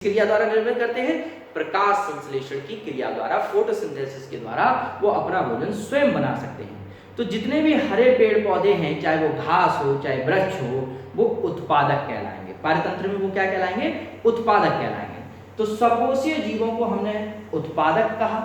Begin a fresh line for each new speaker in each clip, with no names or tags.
क्रिया द्वारा निर्भर करते हैं प्रकाश संश्लेषण की क्रिया द्वारा, फोटोसिंथेसिस के द्वारा वो अपना भोजन स्वयं बना सकते हैं। तो जितने भी हरे पेड़ पौधे हैं, चाहे वो घास हो चाहे वृक्ष हो, वो उत्पादक कहलाएंगे। पारतंत्र में वो क्या कहलाएंगे? उत्पादक कहलाएंगे। तो सपोषीय जीवों को हमने उत्पादक कहा।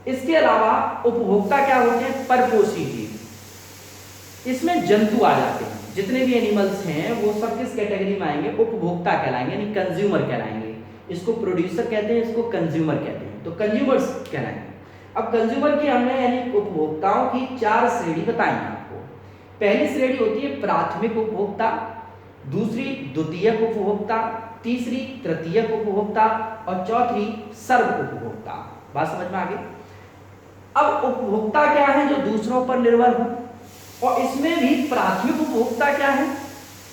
इसके अलावा उपभोक्ता क्या होते हैं? परपोषी जीव। इसमें जंतु आ जाते हैं। जितने भी एनिमल्स हैं वो सब किस कैटेगरी में आएंगे? उपभोक्ता कहलाएंगे, यानी कंज्यूमर कहलाएंगे। इसको प्रोड्यूसर कहते हैं, इसको कंज्यूमर कहते हैं। तो कंज्यूमर्स कहलाएंगे। अब कंज्यूमर की हमने यानी उपभोक्ताओं की 4 श्रेणी बताई हैं आपको। पहली श्रेणी होती है प्राथमिक उपभोक्ता, दूसरी द्वितीयक उपभोक्ता, तीसरी तृतीयक उपभोक्ता और चौथी सर्व उपभोक्ता। बात समझ में आ गई? अब उपभोक्ता क्या है? जो दूसरों पर निर्भर हो। और इसमें भी प्राथमिक उपभोक्ता क्या है?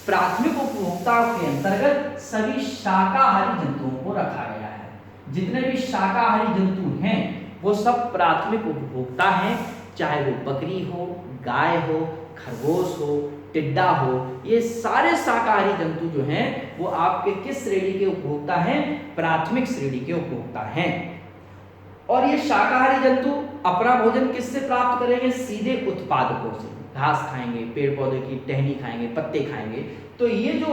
प्राथमिक उपभोक्ता के अंतर्गत सभी शाकाहारी जंतुओं को रखा गया है। जितने भी शाकाहारी जंतु हैं वो सब प्राथमिक उपभोक्ता हैं, चाहे वो बकरी हो, गाय हो, खरगोश हो, टिड्डा हो। ये सारे शाकाहारी जंतु जो हैं वो आपके किस श्रेणी के उपभोक्ता हैं? प्राथमिक श्रेणी के उपभोक्ता हैं। और ये शाकाहारी जंतु अपना भोजन किससे प्राप्त करेंगे? सीधे उत्पादकों से। घास खाएंगे, पेड़ पौधे की टहनी खाएंगे, पत्ते खाएंगे। तो ये जो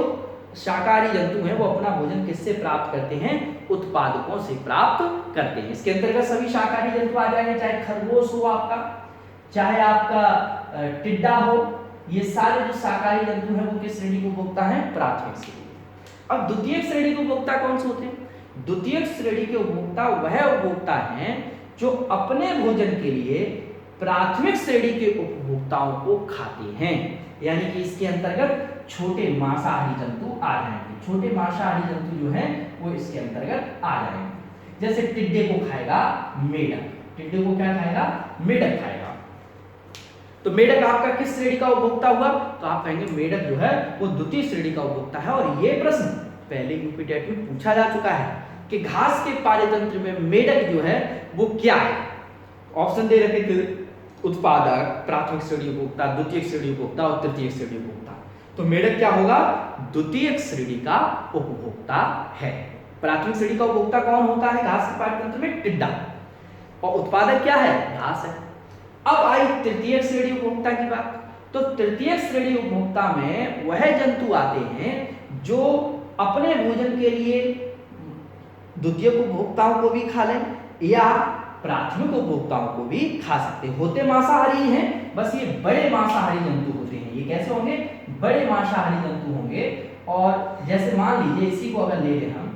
शाकाहारी जंतु हैं वो अपना भोजन किससे प्राप्त करते हैं? उत्पादकों से प्राप्त करते हैं। इसके अंतर्गत सभी शाकाहारी जंतु आ जाएंगे, चाहे खरगोश हो आपका, चाहे आपका टिड्डा हो। ये सारे जो शाकाहारी जंतु हैं वो किस श्रेणी को उपभोक्ता हैं? प्राथमिक श्रेणी। अब द्वितीयक श्रेणी के उपभोक्ता कौन से होते हैं? द्वितीयक श्रेणी के उपभोक्ता वह उपभोक्ता हैं जो अपने भोजन के लिए प्राथमिक श्रेणी के उपभोक्ताओं को खाते हैं। यानी कि इसके अंतर्गत छोटे मांसाहारी जंतु आ जाएंगे। छोटे मांसाहारी जंतु जो हैं वो इसके अंतर्गत आ जाएंगे। जैसे टिड्डे को खाएगा मेढक। टिड्डे को क्या खाएगा? मेढक खाएगा। तो मेढक आपका किस श्रेणी का उपभोक्ता हुआ? तो आप कहेंगे मेढक जो है वो द्वितीय श्रेणी का उपभोक्ता है। और ये प्रश्न पहले यूपी टेट में पूछा जा चुका है कि घास के पारतंत्र में मेढक जो है वो क्या है? ऑप्शन दे रखे थे, उत्पादक, प्राथमिक श्रेणी उपभोक्ता, द्वितीयक श्रेणी उपभोक्ता और तृतीयक श्रेणी उपभोक्ता। तो मेढक क्या होगा? द्वितीयक श्रेणी का उपभोक्ता है। प्राथमिक श्रेणी का उपभोक्ता कौन होता है घास के पारतंत्र में? टिड्डा। और उत्पादक क्या है? घास है। अब आई तृतीयक श्रेणी उपभोक्ता की बात। तो तृतीयक श्रेणी उपभोक्ता में वह जंतु आते हैं जो अपने भोजन के लिए द्वितीयक उपभोक्ताओं को भी खा लें या प्राथमिक उपभोक्ताओं को भी खा सकते हैं। होते मांसाहारी हैं, बस ये बड़े मांसाहारी जंतु होते हैं। ये कैसे होंगे? बड़े मांसाहारी जंतु होंगे। और जैसे मान लीजिए इसी को अगर ले लें हम,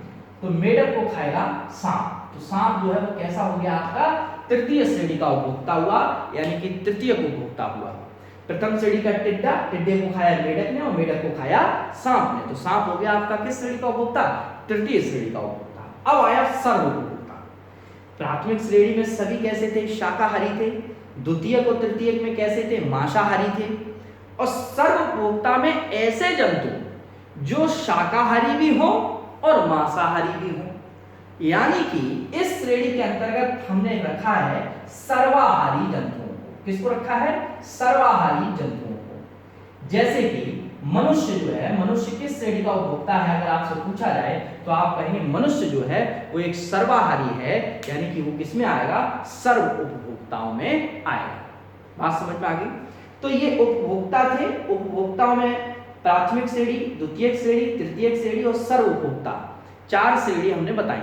तो मेढक को खाएगा सांप। तो सांप जो है वो कैसा हो गया? आपका तृतीय श्रेणी का उपभोक्ता हुआ, यानी कि तृतीयक उपभोक्ता हुआ। प्रथम श्रेणी का टिड्डा, टिड्डे को खाया मेढक ने और मेढक को खाया सांप ने। तो सांप हो गया आपका किस श्रेणी का उपभोक्ता? तृतीय श्रेणी का उपभोक्ता। अब आया सर्व उपभोक्ता। प्राथमिक श्रेणी में सभी कैसे थे? शाकाहारी थे। द्वितीयक और तृतीयक में कैसे थे? मांसाहारी थे। और सर्व उपभोक्ता में ऐसे जंतु जो शाकाहारी भी हो और मांसाहारी भी हो। यानी कि इस श्रेणी के अंतर्गत हमने रखा है सर्वाहारी जंतुओं को। किसको रखा है? सर्वाहारी जंतुओं को। जैसे कि मनुष्य जो है, मनुष्य किस श्रेणी का उपभोक्ता है? अगर आपसे पूछा जाए तो आप कहेंगे मनुष्य जो है वो एक सर्वाहारी है, यानी कि वो किसमें आएगा? सर्व उपभोक्ताओं में आएगा। बात समझ में आ गई? तो ये उपभोक्ता थे। उपभोक्ताओं में प्राथमिक श्रेणी, द्वितीयक श्रेणी, तृतीयक श्रेणी और सर्व उपभोक्ता, 4 श्रेणी हमने बताई।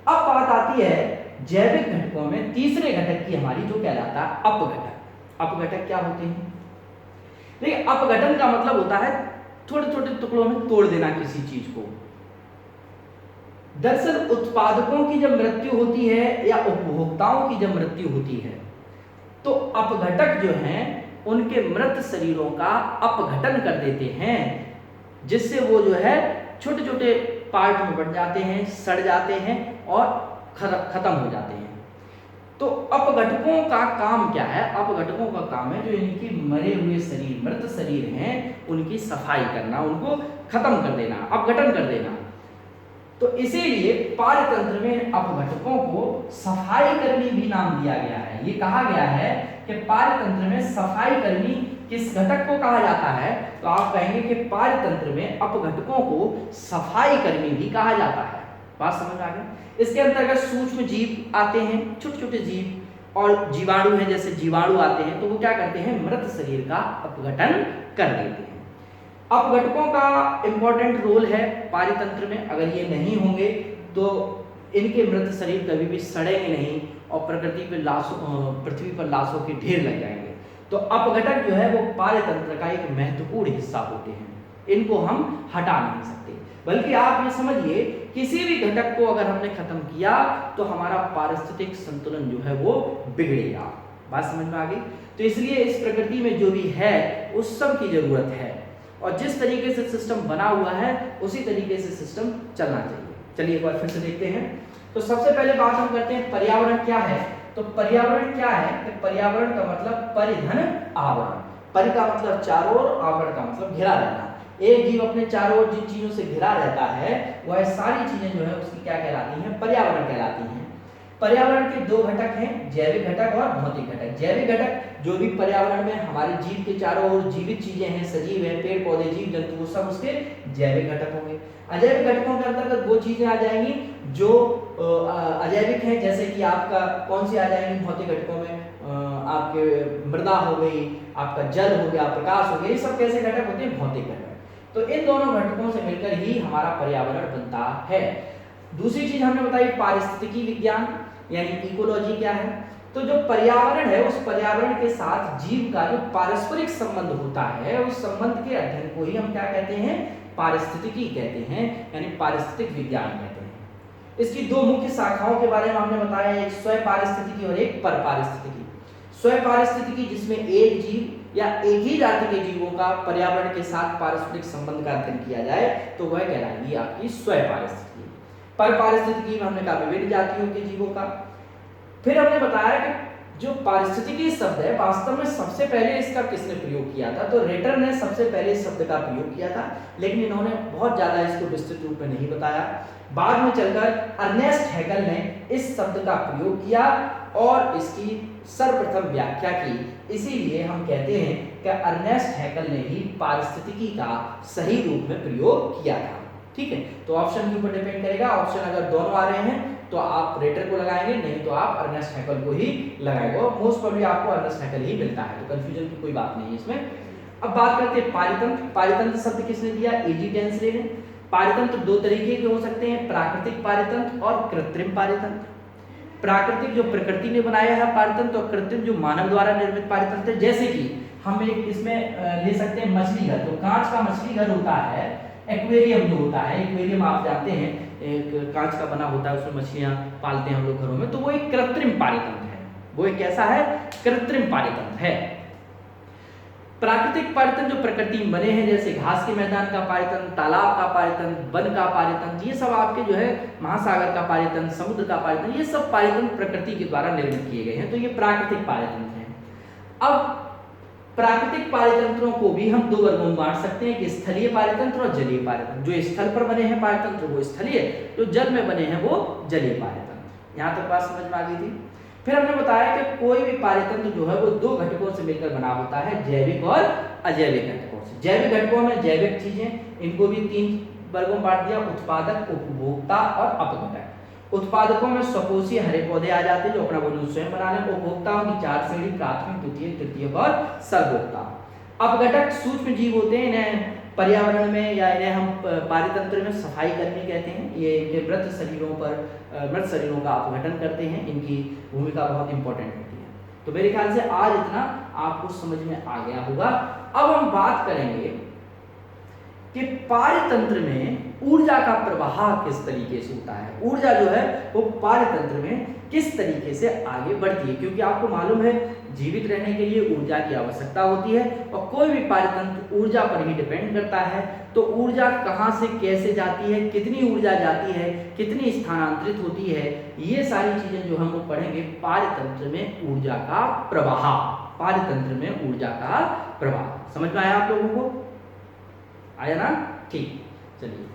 अब बात आती है जैविक घटकों में तीसरे घटक की हमारी, जो कहलाता है अपघटक। अपघटक क्या होते हैं? देखिए, अपघटन का मतलब होता है छोटे छोटे टुकड़ों में तोड़ देना किसी चीज को। दरअसल उत्पादकों की जब मृत्यु होती है या उपभोक्ताओं की जब मृत्यु होती है तो अपघटक जो हैं उनके मृत शरीरों का अपघटन कर देते हैं, जिससे वो जो है छोटे छोटे पार्ट में बढ़ जाते हैं, सड़ जाते हैं और खत्म हो जाते हैं। तो अपघटकों का काम क्या है? अपघटकों का काम है जो इनकी मरे हुए शरीर, मृत शरीर हैं, उनकी सफाई करना, उनको खत्म कर देना, अपघटन कर देना। तो इसीलिए पारतंत्र में अपघटकों को सफाई कर्मी भी नाम दिया गया है। ये कहा गया है कि पारतंत्र में सफाई कर्मी किस घटक को कहा जाता है? तो आप कहेंगे कि पारतंत्र में अपघटकों को सफाई कर्मी भी कहा जाता है। बात समझ में आ गई। इसके अंतर्गत सूक्ष्म जीव आते हैं, छोटे छोटे जीव, और जीवाणु हैं, जैसे जीवाणु आते हैं, तो वो क्या करते हैं, मृत शरीर का अपघटन कर देते हैं। अपघटकों का इंपॉर्टेंट रोल है पारितंत्र में, अगर ये नहीं होंगे तो इनके मृत शरीर कभी भी सड़ेंगे नहीं और पृथ्वी पर लाशों के ढेर लग जाएंगे। तो अपघटक जो है वो पारितंत्र का एक महत्वपूर्ण हिस्सा होते हैं, इनको हम हटा नहीं सकते, बल्कि आप ये समझिए किसी भी घटक को अगर हमने खत्म किया तो हमारा पारिस्थितिक संतुलन जो है वो बिगड़ेगा। बात समझ में आ गई। तो इसलिए इस प्रकृति में जो भी है उस सब की जरूरत है, और जिस तरीके से सिस्टम बना हुआ है उसी तरीके से सिस्टम चलना चाहिए। चलिए एक बार फिर से देखते हैं। तो सबसे पहले बात हम करते हैं पर्यावरण क्या है। तो पर्यावरण क्या है कि पर्यावरण का मतलब परिधन आवरण, परि का मतलब चारों ओर, आवरण का मतलब घिरा रहना। एक जीव अपने चारों ओर जिन चीजों से घिरा रहता है वह सारी चीजें जो है उसकी क्या कहलाती हैं, पर्यावरण कहलाती हैं। पर्यावरण के दो घटक हैं, जैविक घटक और भौतिक घटक। जैविक घटक जो भी पर्यावरण में हमारे जीव के चारों ओर जीवित चीजें हैं, सजीव हैं, पेड़ पौधे, जीव जंतु, वो सब उसके जैविक घटक होंगे। अजैविक घटकों के अंतर्गत वो चीजें आ जाएंगी जो अजैविक हैं, जैसे कि आपका कौन सी आ जाएंगी भौतिक घटकों में, आपके मृदा हो गई, आपका जल हो गया, प्रकाश हो गया, ये सब कैसे घटक होते हैं, भौतिक घटक। तो इन दोनों घटकों से मिलकर ही हमारा पर्यावरण बनता है। दूसरी चीज हमने बताई पारिस्थितिकी विज्ञान यानी इकोलॉजी क्या है। तो जो पर्यावरण है उस पर्यावरण के साथ जीव का जो पारस्परिक संबंध होता है उस संबंध के अध्ययन को ही हम क्या कहते हैं, पारिस्थितिकी कहते हैं, यानी पारिस्थितिक विज्ञान कहते हैं। इसकी दो मुख्य शाखाओं के बारे में हमने बताया, एक स्वयं पारिस्थितिकी और एक पर पारिस्थितिकी। स्वयं पारिस्थितिकी जिसमें एक जीव या एक ही जाति के जीवों का पर्यावरण के साथ पारस्परिक संबंध का अध्ययन किया जाए तो वह कहलाएगी आपकी स्वयं पारिस्थितिकी। पर पारिस्थितिकी में हमने कहा विभिन्न जातियों के जीवों का। फिर हमने बताया कि जो पारिस्थितिकी शब्द है वास्तव में सबसे पहले इसका किसने प्रयोग किया था, तो रेटर ने सबसे पहले इस शब्द का प्रयोग किया था, लेकिन इन्होंने बहुत ज्यादा इसको विस्तृत रूप में नहीं बताया। बाद में चलकर अर्नेस्ट हैगल ने इस शब्द का प्रयोग किया और इसकी सर्वप्रथम व्याख्या की। इसीलिए हम कहते हैं कि अर्नेस्ट हैगल ने ही पारिस्थितिकी का सही रूप में प्रयोग किया था। ठीक है, तो ऑप्शन के ऊपर डिपेंड करेगा। ऑप्शन अगर दोनों आ रहे हैं तो आप रेटर को लगाएंगे, नहीं तो आप अर्नेस्ट हैगल को ही लगाएंगे। मोस्ट प्रोबेबली आपको अर्नेस्ट हैगल ही मिलता है, तो कंफ्यूजन की कोई बात नहीं है इसमें। अब बात करते हैं पारितंत्र। पारितंत्र शब्द किसने दिया, एजी टेंसले ने। पारितंत्र दो तरीके के हो सकते हैं, प्राकृतिक पारितंत्र और कृत्रिम पारितंत्र। प्राकृतिक जो प्रकृति ने बनाया है पारितंत्र, और कृत्रिम जो मानव द्वारा निर्मित पारितंत्र। जैसे कि हम एक इसमें ले सकते हैं मछली घर। तो कांच का मछली घर होता है, एक्वेरियम जो होता है, एक्वेरियम आप जानते हैं एक कांच का बना होता है, उसमें मछलियां पालते हैं हम लोग घरों में, तो वो एक कृत्रिम पारितंत्र है। वो एक कैसा है, कृत्रिम पारितंत्र है। प्राकृतिक पारितंत्र जो प्रकृति में बने हैं, जैसे घास के मैदान का पारितंत्र, तालाब का पारितंत्र, वन का पारितंत्र, ये सब आपके जो है महासागर का पारितंत्र, समुद्र का पारितंत्र, ये सब पारितंत्र प्रकृति के द्वारा निर्मित किए गए हैं, तो ये प्राकृतिक पारितंत्र हैं। अब प्राकृतिक पारितंत्रों को भी हम दो वर्गों में बांट सकते हैं कि स्थलीय पारितंत्र और जलीय पारितंत्र। जो स्थल पर बने हैं पारितंत्र वो स्थलीय, जो जल में बने हैं वो जलीय पारितंत्र। यहाँ तक बात समझ में आ गई थी। फिर हमने बताया कि कोई भी पारितंत्र जो है वो दो घटकों से मिलकर बना होता है, जैविक और अजैविक घटकों से। जैविक घटकों में जैविक चीजें, इनको भी तीन वर्गों में बांट दिया, उत्पादक, उपभोक्ता और अपघटक। उत्पादकों में स्वकोषीय हरे पौधे आ जाते हैं जो अपना भोजन स्वयं बना लें। उपभोक्ताओं की चार श्रेणी, प्राथमिक, द्वितीय, तृतीय और सर्वभोक्ता। अपघटक सूक्ष्म जीव होते हैं, इन्हें पर्यावरण में या इन्हें हम पारितंत्र में सफाई कर्मी कहते हैं। ये इनके मृत शरीरों का अपघटन करते हैं, इनकी भूमिका बहुत इंपॉर्टेंट होती है। तो मेरे ख्याल से आज इतना आपको समझ में आ गया होगा। अब हम बात करेंगे कि पारितंत्र में ऊर्जा का प्रवाह किस तरीके से होता है। ऊर्जा जो है वो पारितंत्र में किस तरीके से आगे बढ़ती है, क्योंकि आपको मालूम है जीवित रहने के लिए ऊर्जा की आवश्यकता होती है और कोई भी पारितंत्र ऊर्जा पर ही डिपेंड करता है। तो ऊर्जा कहाँ से कैसे जाती है, कितनी ऊर्जा जाती है, कितनी स्थानांतरित होती है, ये सारी चीजें जो हम लोग पढ़ेंगे पारितंत्र में ऊर्जा का प्रवाह। पारितंत्र में ऊर्जा का प्रवाह समझ में आया आप लोगों को? आया ना? ठीक, चलिए।